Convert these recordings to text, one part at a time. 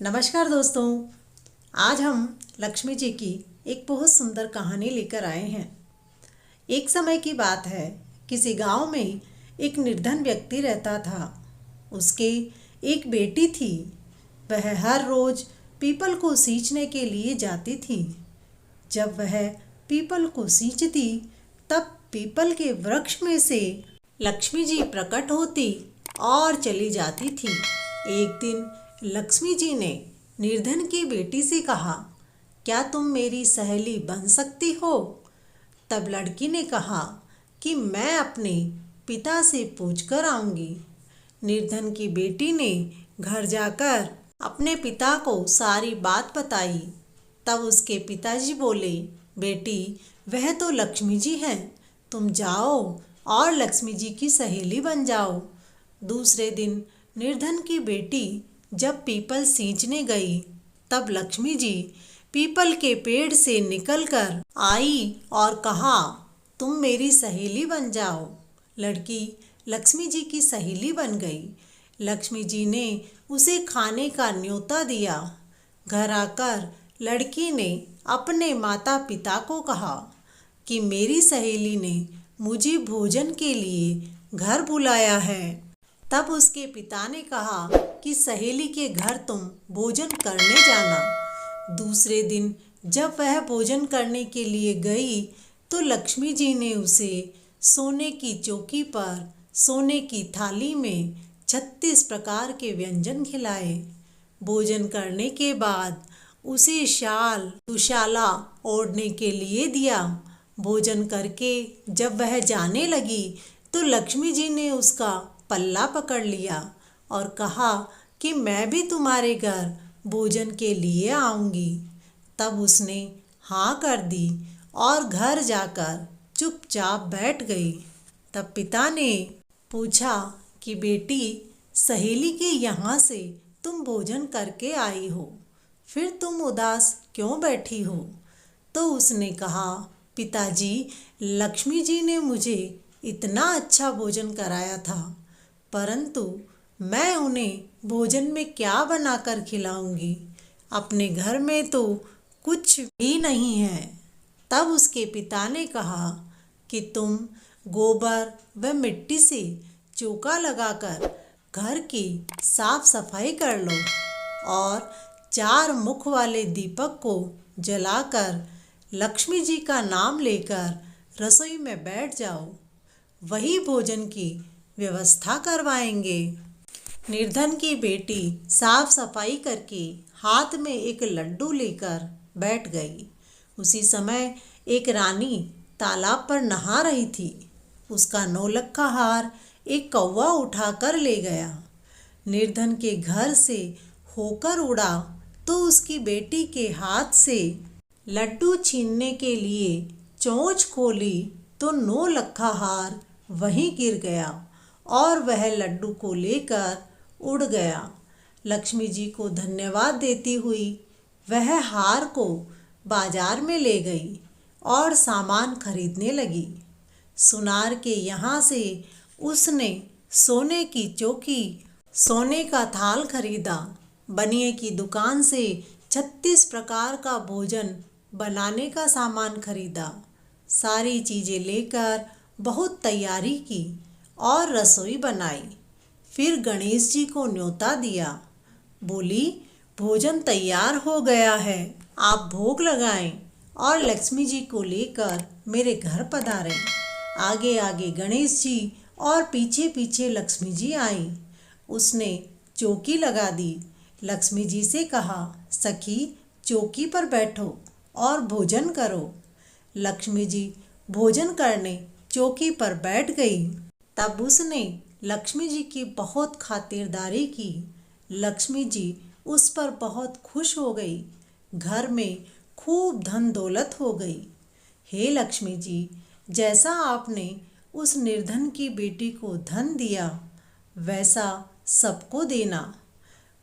नमस्कार दोस्तों। आज हम लक्ष्मी जी की एक बहुत सुंदर कहानी लेकर आए हैं। एक समय की बात है, किसी गांव में एक निर्धन व्यक्ति रहता था। उसके एक बेटी थी। वह हर रोज पीपल को सींचने के लिए जाती थी। जब वह पीपल को सींचती, तब पीपल के वृक्ष में से लक्ष्मी जी प्रकट होती और चली जाती थी। एक दिन लक्ष्मी जी ने निर्धन की बेटी से कहा, क्या तुम मेरी सहेली बन सकती हो? तब लड़की ने कहा कि मैं अपने पिता से पूछ कर आऊँगी। निर्धन की बेटी ने घर जाकर अपने पिता को सारी बात बताई। तब उसके पिताजी बोले, बेटी, वह तो लक्ष्मी जी हैं, तुम जाओ और लक्ष्मी जी की सहेली बन जाओ। दूसरे दिन निर्धन की बेटी जब पीपल सींचने गई, तब लक्ष्मी जी पीपल के पेड़ से निकलकर आई और कहा, तुम मेरी सहेली बन जाओ। लड़की लक्ष्मी जी की सहेली बन गई। लक्ष्मी जी ने उसे खाने का न्योता दिया। घर आकर लड़की ने अपने माता पिता को कहा कि मेरी सहेली ने मुझे भोजन के लिए घर बुलाया है। तब उसके पिता ने कहा कि सहेली के घर तुम भोजन करने जाना। दूसरे दिन जब वह भोजन करने के लिए गई, तो लक्ष्मी जी ने उसे सोने की चौकी पर सोने की थाली में 36 प्रकार के व्यंजन खिलाए। भोजन करने के बाद उसे शाल दुशाला ओढ़ने के लिए दिया। भोजन करके जब वह जाने लगी, तो लक्ष्मी जी ने उसका पल्ला पकड़ लिया और कहा कि मैं भी तुम्हारे घर भोजन के लिए आऊँगी। तब उसने हाँ कर दी और घर जाकर चुपचाप बैठ गई। तब पिता ने पूछा कि बेटी, सहेली के यहाँ से तुम भोजन करके आई हो, फिर तुम उदास क्यों बैठी हो? तो उसने कहा, पिताजी, लक्ष्मी जी ने मुझे इतना अच्छा भोजन कराया था, परंतु मैं उन्हें भोजन में क्या बनाकर खिलाऊंगी? अपने घर में तो कुछ भी नहीं है। तब उसके पिता ने कहा कि तुम गोबर व मिट्टी से चौका लगाकर घर की साफ सफाई कर लो और 4 मुख वाले दीपक को जलाकर लक्ष्मी जी का नाम लेकर रसोई में बैठ जाओ। वही भोजन की व्यवस्था करवाएंगे। निर्धन की बेटी साफ सफाई करके हाथ में एक लड्डू लेकर बैठ गई। उसी समय एक रानी तालाब पर नहा रही थी। उसका नौलखा हार एक कौवा उठाकर ले गया। निर्धन के घर से होकर उड़ा तो उसकी बेटी के हाथ से लड्डू छीनने के लिए चोंच खोली तो नौलखा हार वहीं गिर गया और वह लड्डू को लेकर उड़ गया। लक्ष्मी जी को धन्यवाद देती हुई वह हार को बाजार में ले गई और सामान खरीदने लगी। सुनार के यहाँ से उसने सोने की चौकी, सोने का थाल खरीदा। बनिए की दुकान से 36 प्रकार का भोजन बनाने का सामान खरीदा। सारी चीज़ें लेकर बहुत तैयारी की और रसोई बनाई। फिर गणेश जी को न्योता दिया। बोली, भोजन तैयार हो गया है, आप भोग लगाएं और लक्ष्मी जी को लेकर मेरे घर पधारें। आगे आगे गणेश जी और पीछे पीछे लक्ष्मी जी आई। उसने चौकी लगा दी। लक्ष्मी जी से कहा, सखी, चौकी पर बैठो और भोजन करो। लक्ष्मी जी भोजन करने चौकी पर बैठ गई। तब उसने लक्ष्मी जी की बहुत खातिरदारी की। लक्ष्मी जी उस पर बहुत खुश हो गई। घर में खूब धन दौलत हो गई। हे लक्ष्मी जी, जैसा आपने उस निर्धन की बेटी को धन दिया, वैसा सबको देना।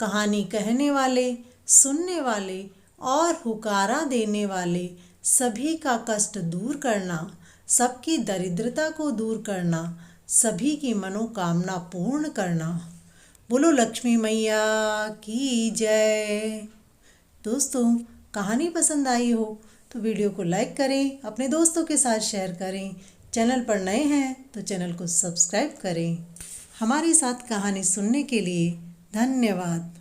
कहानी कहने वाले, सुनने वाले और हुकारा देने वाले सभी का कष्ट दूर करना, सबकी दरिद्रता को दूर करना, सभी की मनोकामना पूर्ण करना। बोलो लक्ष्मी मैया की जय। दोस्तों, कहानी पसंद आई हो तो वीडियो को लाइक करें, अपने दोस्तों के साथ शेयर करें। चैनल पर नए हैं तो चैनल को सब्सक्राइब करें। हमारे साथ कहानी सुनने के लिए धन्यवाद।